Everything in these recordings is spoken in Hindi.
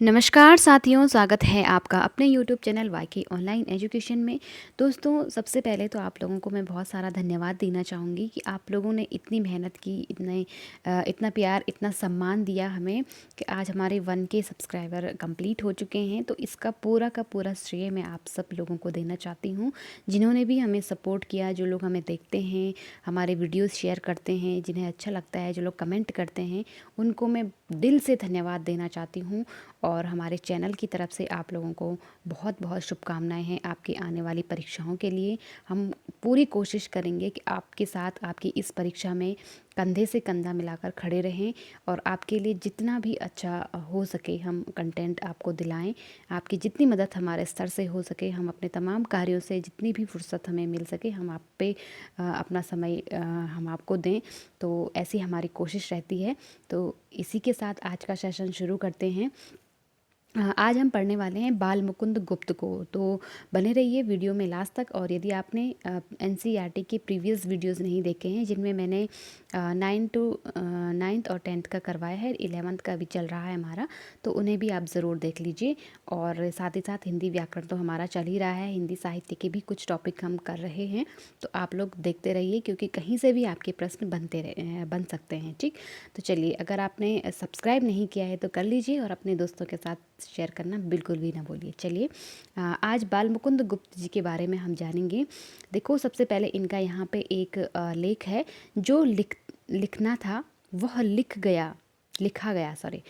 नमस्कार साथियों, स्वागत है आपका अपने यूट्यूब चैनल वाईके ऑनलाइन एजुकेशन में। दोस्तों, सबसे पहले तो आप लोगों को मैं बहुत सारा धन्यवाद देना चाहूँगी कि आप लोगों ने इतनी मेहनत की, इतना प्यार, इतना सम्मान दिया हमें कि आज हमारे 1K सब्सक्राइबर कंप्लीट हो चुके हैं। तो इसका पूरा का पूरा श्रेय मैं आप सब लोगों को देना चाहती हूँ, जिन्होंने भी हमें सपोर्ट किया, जो लोग हमें देखते हैं, हमारे वीडियोज़ शेयर करते हैं, जिन्हें अच्छा लगता है, जो लोग कमेंट करते हैं, उनको मैं दिल से धन्यवाद देना चाहती हूँ। और हमारे चैनल की तरफ से आप लोगों को बहुत बहुत शुभकामनाएं हैं आपकी आने वाली परीक्षाओं के लिए। हम पूरी कोशिश करेंगे कि आपके साथ आपकी इस परीक्षा में कंधे से कंधा मिलाकर खड़े रहें और आपके लिए जितना भी अच्छा हो सके हम कंटेंट आपको दिलाएं। आपकी जितनी मदद हमारे स्तर से हो सके, हम अपने तमाम कार्यों से जितनी भी फुर्सत हमें मिल सके, हम आप पे अपना समय हम आपको दें। तो ऐसी हमारी कोशिश रहती है। तो इसी के साथ आज का सेशन शुरू करते हैं। आज हम पढ़ने वाले हैं बाल मुकुंद गुप्त को। तो बने रहिए वीडियो में लास्ट तक। और यदि आपने एनसीईआरटी के प्रीवियस वीडियोस नहीं देखे हैं, जिनमें मैंने 9th और 10th का करवाया है, 11th का भी चल रहा है हमारा, तो उन्हें भी आप ज़रूर देख लीजिए। और साथ ही साथ हिंदी व्याकरण तो हमारा चल ही रहा है, हिंदी साहित्य के भी कुछ टॉपिक हम कर रहे हैं। तो आप लोग देखते रहिए, क्योंकि कहीं से भी आपके प्रश्न बन सकते हैं। ठीक, तो चलिए, अगर आपने सब्सक्राइब नहीं किया है तो कर लीजिए और अपने दोस्तों के साथ शेयर करना बिल्कुल भी ना भूलिए। चलिए, आज बाल मुकुंद गुप्त जी के बारे में हम जानेंगे। देखो, सबसे पहले इनका यहाँ पे एक लेख है, जो लिखना था वह लिखा गया सॉरी।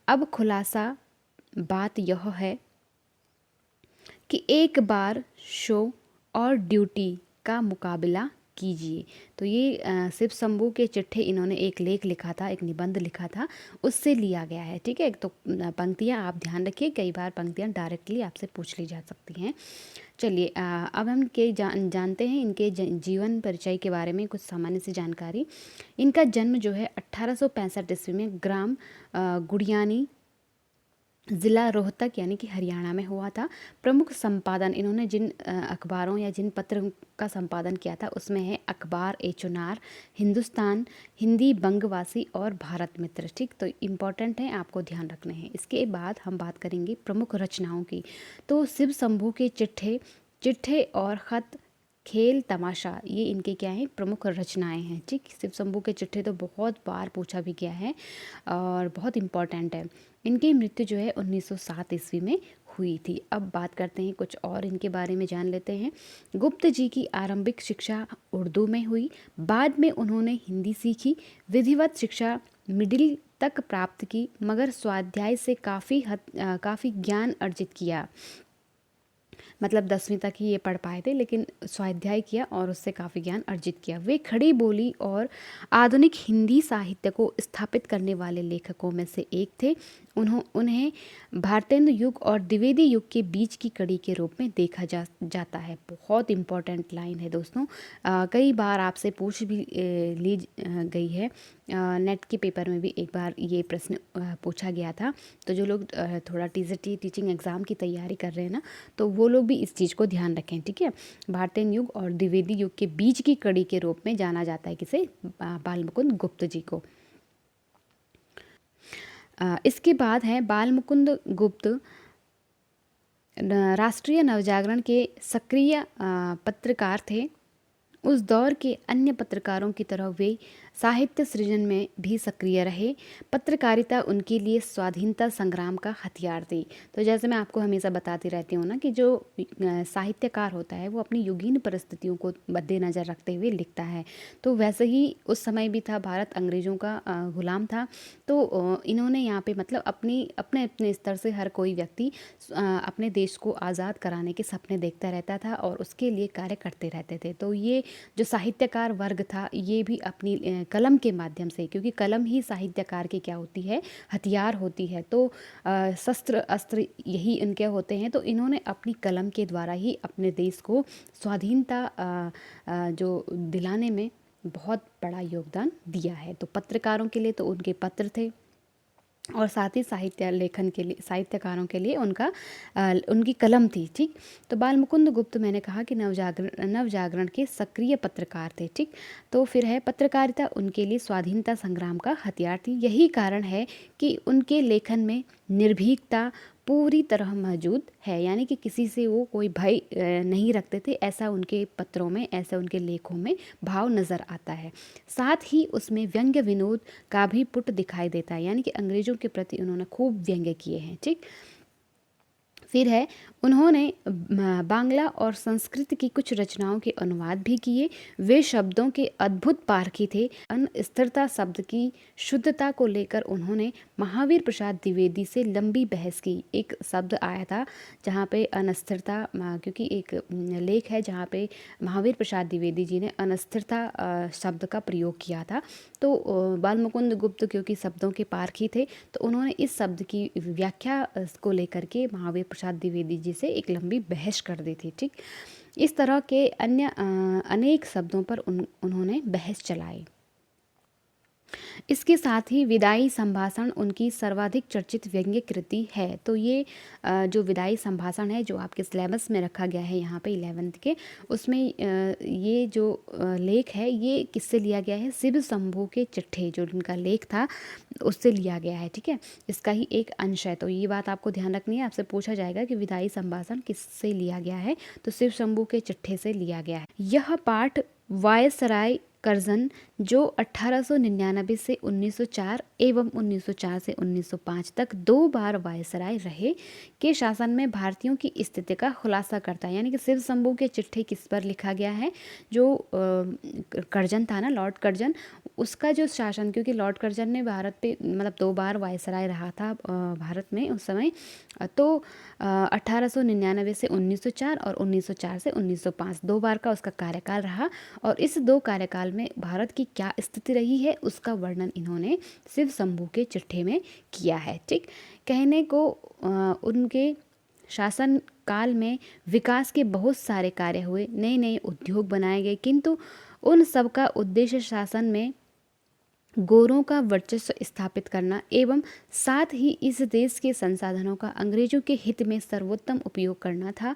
अब खुलासा बात यह है कि एक बार शो और ड्यूटी का मुकाबला कीजिए। तो ये शिव शंभू के चिट्ठे इन्होंने एक लेख लिखा था, एक निबंध लिखा था, उससे लिया गया है। ठीक है, तो पंक्तियाँ आप ध्यान रखिए, कई बार पंक्तियाँ डायरेक्टली आपसे पूछ ली जा सकती हैं। चलिए, अब हम जानते हैं इनके जीवन परिचय के बारे में कुछ सामान्य सी जानकारी। इनका जन्म जो है 1865 ईस्वी में ग्राम गुड़ियानी, ज़िला रोहतक यानी कि हरियाणा में हुआ था। प्रमुख संपादन इन्होंने जिन अखबारों या जिन पत्र का संपादन किया था, उसमें है अखबार ए चुनार, हिंदुस्तान, हिंदी बंगवासी और भारत मित्र। ठीक, तो इम्पॉर्टेंट है, आपको ध्यान रखने हैं। इसके बाद हम बात करेंगे प्रमुख रचनाओं की। तो शिव शंभू के चिट्ठे और ख़त, खेल तमाशा, ये इनके क्या हैं, प्रमुख रचनाएं हैं। ठीक, शिव शंभू के चिट्ठे तो बहुत बार पूछा भी गया है और बहुत इम्पॉर्टेंट है। इनकी मृत्यु जो है 1907 ईस्वी में हुई थी। अब बात करते हैं, कुछ और इनके बारे में जान लेते हैं। गुप्त जी की आरंभिक शिक्षा उर्दू में हुई। बाद में उन्होंने हिंदी सीखी। विधिवत शिक्षा मिडिल तक प्राप्त की, मगर स्वाध्याय से काफ़ी ज्ञान अर्जित किया। मतलब 10वीं तक ही ये पढ़ पाए थे, लेकिन स्वाध्याय किया और उससे काफ़ी ज्ञान अर्जित किया। वे खड़ी बोली और आधुनिक हिंदी साहित्य को स्थापित करने वाले लेखकों में से एक थे। उन्हें भारतेंदु युग और द्विवेदी युग के बीच की कड़ी के रूप में देखा जाता है। बहुत इंपॉर्टेंट लाइन है दोस्तों, कई बार आपसे पूछ भी ली गई है। नेट के पेपर में भी एक बार ये प्रश्न पूछा गया था। तो जो लोग थोड़ा टीजीटी टीचिंग एग्ज़ाम की तैयारी कर रहे हैं ना, तो वो लोग भी इस चीज़ को ध्यान रखें। ठीक है, भारतीय युग और द्विवेदी युग के बीच की कड़ी के रूप में जाना जाता है किसे, बाल मुकुंद गुप्त जी को। इसके बाद है बाल मुकुंद गुप्त राष्ट्रीय नवजागरण के सक्रिय पत्रकार थे। उस दौर के अन्य पत्रकारों की तरह वे साहित्य सृजन में भी सक्रिय रहे। पत्रकारिता उनके लिए स्वाधीनता संग्राम का हथियार थी। तो जैसे मैं आपको हमेशा बताती रहती हूँ ना, कि जो साहित्यकार होता है वो अपनी युगीन परिस्थितियों को मद्देनज़र रखते हुए लिखता है। तो वैसे ही उस समय भी था, भारत अंग्रेज़ों का गुलाम था। तो इन्होंने यहाँ पे मतलब अपने अपने स्तर से हर कोई व्यक्ति अपने देश को आज़ाद कराने के सपने देखता रहता था और उसके लिए कार्य करते रहते थे। तो ये जो साहित्यकार वर्ग था, ये भी अपनी कलम के माध्यम से, क्योंकि कलम ही साहित्यकार की क्या होती है, हथियार होती है। तो शस्त्र अस्त्र यही इनके होते हैं। तो इन्होंने अपनी कलम के द्वारा ही अपने देश को स्वाधीनता जो दिलाने में बहुत बड़ा योगदान दिया है। तो पत्रकारों के लिए तो उनके पत्र थे, और साथ ही साहित्य लेखन के लिए, साहित्यकारों के लिए उनकी कलम थी। ठीक, तो बाल मुकुंद गुप्त, मैंने कहा कि नवजागरण के सक्रिय पत्रकार थे। ठीक, तो फिर है पत्रकारिता उनके लिए स्वाधीनता संग्राम का हथियार थी। यही कारण है कि उनके लेखन में निर्भीकता पूरी तरह मौजूद है, यानी कि किसी से वो कोई भय नहीं रखते थे, ऐसा उनके पत्रों में, ऐसा उनके लेखों में भाव नज़र आता है। साथ ही उसमें व्यंग्य विनोद का भी पुट दिखाई देता है, यानी कि अंग्रेज़ों के प्रति उन्होंने खूब व्यंग्य किए हैं। ठीक, फिर है, उन्होंने बांग्ला और संस्कृत की कुछ रचनाओं के अनुवाद भी किए। वे शब्दों के अद्भुत पारखी थे। अस्थिरता शब्द की शुद्धता को लेकर उन्होंने महावीर प्रसाद द्विवेदी से लंबी बहस की। एक शब्द आया था जहाँ पे अनस्थिरता, क्योंकि एक लेख है जहाँ पे महावीर प्रसाद द्विवेदी जी ने अनस्थिरता शब्द का प्रयोग किया था। तो बालमुकुंद गुप्त क्योंकि शब्दों के पारखी थे, तो उन्होंने इस शब्द की व्याख्या को लेकर के महावीर प्रसाद द्विवेदी जी से एक लंबी बहस कर दी थी। ठीक, इस तरह के अन्य अनेक शब्दों पर उन्होंने बहस चलाई। इसके साथ ही विदाई संभाषण उनकी सर्वाधिक चर्चित व्यंग्य कृति है। तो ये जो विदाई संभाषण है जो आपके सिलेबस में रखा गया है यहाँ पे 11th के, उसमें ये जो लेख है ये किससे लिया गया है, शिव शंभू के चिट्ठे जो उनका लेख था उससे लिया गया है। ठीक है, इसका ही एक अंश है। तो ये बात आपको ध्यान रखनी है, आपसे पूछा जाएगा कि विदाई संभाषण किससे लिया गया है, तो शिव शंभू के चिट्ठे से लिया गया है। यह पाठ वायसराय कर्जन जो 1899 से 1904 एवं 1904 से 1905 तक 2 बार वायसराय रहे के शासन में भारतीयों की स्थिति का खुलासा करता है। यानी कि शिव शंभू के चिट्ठे किस पर लिखा गया है, जो कर्जन था ना, लॉर्ड कर्जन, उसका जो शासन, क्योंकि लॉर्ड कर्जन ने भारत पे मतलब 2 बार वायसराय रहा था भारत में उस समय, तो 1899 से 1904 और 1904 से 1905 2 बार का उसका कार्यकाल रहा। और इस 2 कार्यकाल में भारत की क्या स्थिति रही है उसका वर्णन इन्होंने शिव शंभू के चिट्ठे में किया है। ठीक, कहने को उनके शासन काल में विकास के बहुत सारे कार्य हुए, नए नए उद्योग बनाए गए, किंतु उन सब का उद्देश्य शासन में गोरों का वर्चस्व स्थापित करना एवं साथ ही इस देश के संसाधनों का अंग्रेजों के हित में सर्वोत्तम उपयोग करना था।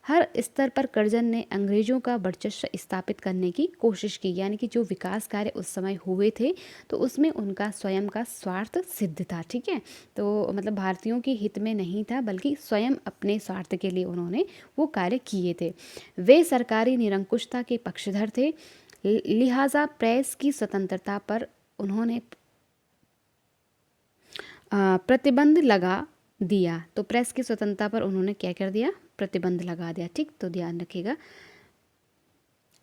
हर स्तर पर कर्जन ने अंग्रेजों का वर्चस्व स्थापित करने की कोशिश की, यानी कि जो विकास कार्य उस समय हुए थे तो उसमें उनका स्वयं का स्वार्थ सिद्ध था। ठीक है, तो मतलब भारतीयों के हित में नहीं था, बल्कि स्वयं अपने स्वार्थ के लिए उन्होंने वो कार्य किए थे। वे सरकारी निरंकुशता के पक्षधर थे, लिहाजा प्रेस की स्वतंत्रता पर उन्होंने प्रतिबंध लगा दिया। तो प्रेस की स्वतंत्रता पर उन्होंने क्या कर दिया, प्रतिबंध लगा दिया। ठीक, तो ध्यान रखिएगा,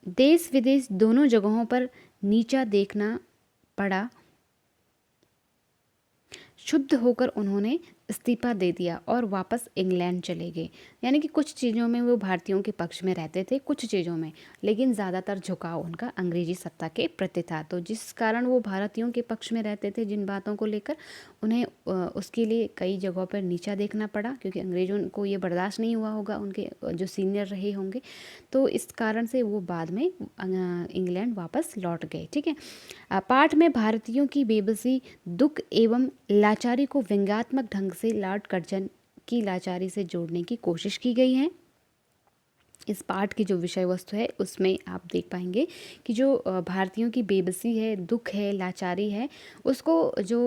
देश विदेश दोनों जगहों पर नीचा देखना पड़ा। शुद्ध होकर उन्होंने इस्तीफा दे दिया और वापस इंग्लैंड चले गए। यानी कि कुछ चीज़ों में वो भारतीयों के पक्ष में रहते थे, कुछ चीज़ों में, लेकिन ज़्यादातर झुकाव उनका अंग्रेजी सत्ता के प्रति था। तो जिस कारण वो भारतीयों के पक्ष में रहते थे जिन बातों को लेकर, उन्हें उसके लिए कई जगहों पर नीचा देखना पड़ा, क्योंकि अंग्रेज़ों को ये बर्दाश्त नहीं हुआ होगा, उनके जो सीनियर रहे होंगे, तो इस कारण से वो बाद में इंग्लैंड वापस लौट गए। ठीक है, पाठ में भारतीयों की बेबसी, दुख एवं लाचारी को व्यंग्यात्मक ढंग से लॉर्ड कर्जन की लाचारी से जोड़ने की कोशिश की गई है। इस पाठ की जो विषय वस्तु है उसमें आप देख पाएंगे कि जो भारतीयों की बेबसी है, दुख है, लाचारी है, उसको जो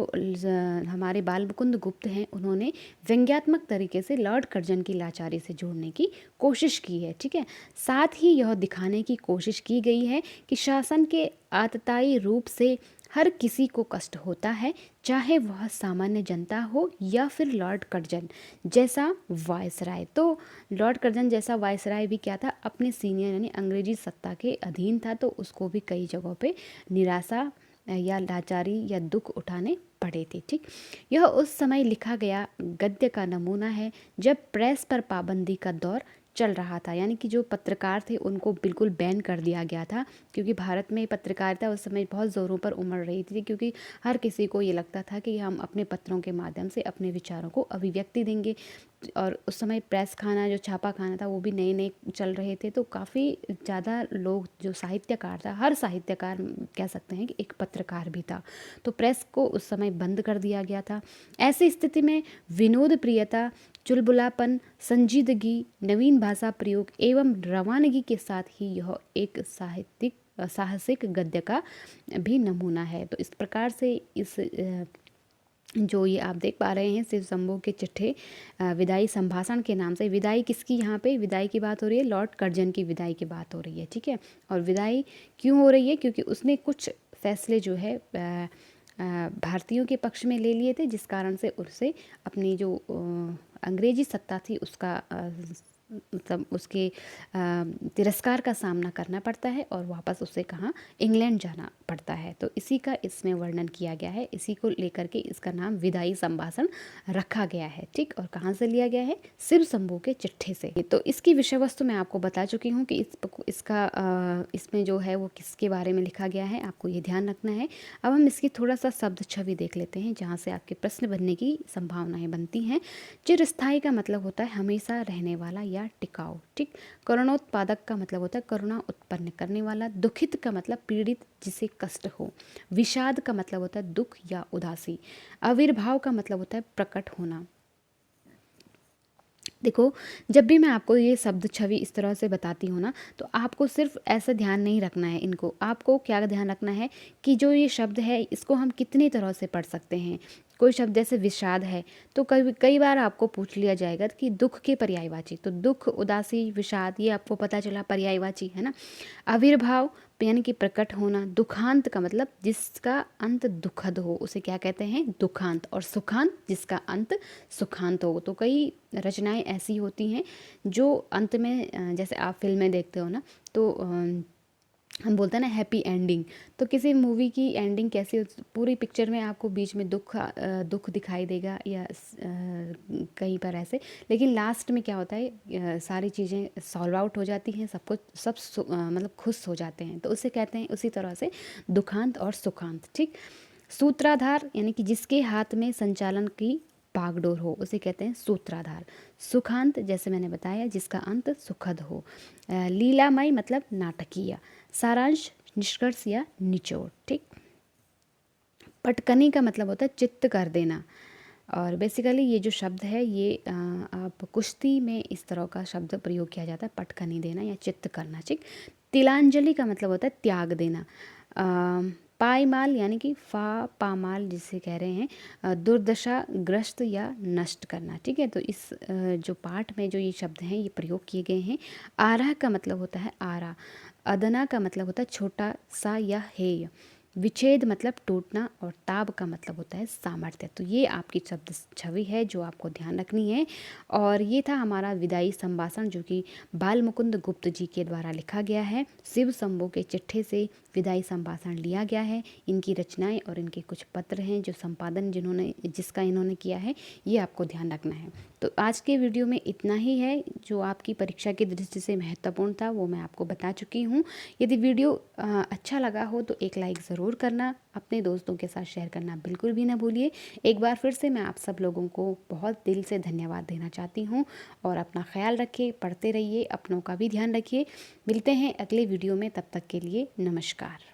हमारे बाल मुकुंद गुप्त हैं उन्होंने व्यंग्यात्मक तरीके से लॉर्ड कर्जन की लाचारी से जोड़ने की कोशिश की है। ठीक है, साथ ही यह दिखाने की कोशिश की गई है कि शासन के आतताई रूप से हर किसी को कष्ट होता है, चाहे वह सामान्य जनता हो या फिर लॉर्ड कर्जन जैसा वायसराय। तो लॉर्ड कर्जन जैसा वायसराय भी क्या था, अपने सीनियर यानी अंग्रेजी सत्ता के अधीन था, तो उसको भी कई जगहों पे निराशा या लाचारी या दुख उठाने पड़े थे। ठीक, यह उस समय लिखा गया गद्य का नमूना है जब प्रेस पर पाबंदी का दौर चल रहा था, यानी कि जो पत्रकार थे उनको बिल्कुल बैन कर दिया गया था, क्योंकि भारत में पत्रकारिता उस समय बहुत ज़ोरों पर उमड़ रही थी, क्योंकि हर किसी को ये लगता था कि हम अपने पत्रों के माध्यम से अपने विचारों को अभिव्यक्ति देंगे। और उस समय प्रेस खाना, जो छापा खाना था, वो भी नए नए चल रहे थे, तो काफ़ी ज़्यादा लोग, जो साहित्यकार था, हर साहित्यकार कह सकते हैं कि एक पत्रकार भी था, तो प्रेस को उस समय बंद कर दिया गया था। ऐसी स्थिति में विनोद प्रियता, चुलबुलापन, संजीदगी, नवीन भाषा प्रयोग एवं रवानगी के साथ ही यह एक साहसिक गद्य का भी नमूना है। तो इस प्रकार से इस जो ये आप देख पा रहे हैं शिव शंभू के चिट्ठे विदाई संभाषण के नाम से। विदाई किसकी, यहाँ पे विदाई की बात हो रही है, लॉर्ड कर्जन की विदाई की बात हो रही है, ठीक है। और विदाई क्यों हो रही है, क्योंकि उसने कुछ फैसले जो है भारतीयों के पक्ष में ले लिए थे, जिस कारण से उसे अपनी जो अंग्रेजी सत्ता थी उसका मतलब उसके तिरस्कार का सामना करना पड़ता है और वापस उसे कहाँ, इंग्लैंड जाना पड़ता है। तो इसी का इसमें वर्णन किया गया है, इसी को लेकर के इसका नाम विदाई संभाषण रखा गया है, ठीक। और कहाँ से लिया गया है, शिव शंभू के चिट्ठे से। तो इसकी विषय वस्तु मैं आपको बता चुकी हूँ कि इसका इसमें जो है वो किसके बारे में लिखा गया है, आपको ये ध्यान रखना है। अब हम इसकी थोड़ा सा शब्द छवि देख लेते हैं, जहाँ से आपके प्रश्न बनने की संभावनाएं बनती हैं। चिरस्थायी का मतलब होता है हमेशा रहने वाला या टिकाऊ, ठीक। करुणोत्पादक का मतलब होता है करुणा उत्पन्न करने वाला। दुखित का मतलब पीड़ित, जिसे कष्ट हो। विषाद का मतलब होता है दुख या उदासी। आविर्भाव का मतलब होता है प्रकट होना। देखो, जब भी मैं आपको ये शब्द छवि इस तरह से बताती हूँ ना, तो आपको सिर्फ ऐसा ध्यान नहीं रखना है, इनको आपको क्या ध्यान रखना है कि जो ये शब्द है इसको हम कितनी तरह से पढ़ सकते हैं। कोई शब्द जैसे विषाद है तो कई बार आपको पूछ लिया जाएगा कि दुख के पर्यायवाची, तो दुख, उदासी, विषाद, ये आपको पता चला पर्यायवाची है ना। आविर्भाव यानी कि प्रकट होना। दुखांत का मतलब जिसका अंत दुखद हो, उसे क्या कहते हैं, दुखांत। और सुखांत जिसका अंत सुखांत हो। तो कई रचनाएं ऐसी होती हैं जो अंत में, जैसे आप फिल्में देखते हो ना, तो हम बोलते हैं ना हैप्पी एंडिंग। तो किसी मूवी की एंडिंग कैसी हो, पूरी पिक्चर में आपको बीच में दुख दिखाई देगा या कहीं पर ऐसे, लेकिन लास्ट में क्या होता है, सारी चीज़ें सॉल्व आउट हो जाती हैं, सब मतलब खुश हो जाते हैं। तो उसे कहते हैं उसी तरह से दुखांत और सुखांत, ठीक। सूत्राधार यानी कि जिसके हाथ में संचालन की बागडोर हो, उसे कहते हैं सूत्राधार। सुखांत जैसे मैंने बताया, जिसका अंत सुखद हो। लीलामय मतलब नाटकीय। सारांश, निष्कर्ष या निचोड़, ठीक। पटकनी का मतलब होता है चित्त कर देना। और बेसिकली ये जो शब्द है ये आप कुश्ती में इस तरह का शब्द प्रयोग किया जाता है, पटकनी देना या चित्त करना, ठीक। तिलांजलि का मतलब होता है त्याग देना। पायमाल यानी कि पामाल जिसे कह रहे हैं, दुर्दशा, ग्रस्त या नष्ट करना, ठीक है। तो इस जो पाठ में जो ये शब्द हैं ये प्रयोग किए गए हैं। आरह का मतलब होता है आरा। अदना का मतलब होता है छोटा सा या हेय। विच्छेद मतलब टूटना। और ताब का मतलब होता है सामर्थ्य। तो ये आपकी शब्द छवि है जो आपको ध्यान रखनी है। और ये था हमारा विदाई संभाषण, जो कि बाल मुकुंद गुप्त जी के द्वारा लिखा गया है। शिव शंभू के चिट्ठे से विदाई संभाषण लिया गया है। इनकी रचनाएं और इनके कुछ पत्र हैं जो संपादन जिसका इन्होंने किया है, ये आपको ध्यान रखना है। तो आज के वीडियो में इतना ही है, जो आपकी परीक्षा की दृष्टि से महत्वपूर्ण था वो मैं आपको बता चुकी हूँ। यदि वीडियो अच्छा लगा हो तो एक लाइक ज़रूर करना, अपने दोस्तों के साथ शेयर करना बिल्कुल भी ना भूलिए। एक बार फिर से मैं आप सब लोगों को बहुत दिल से धन्यवाद देना चाहती हूँ। और अपना ख्याल रखिए, पढ़ते रहिए, अपनों का भी ध्यान रखिए। मिलते हैं अगले वीडियो में, तब तक के लिए नमस्कार।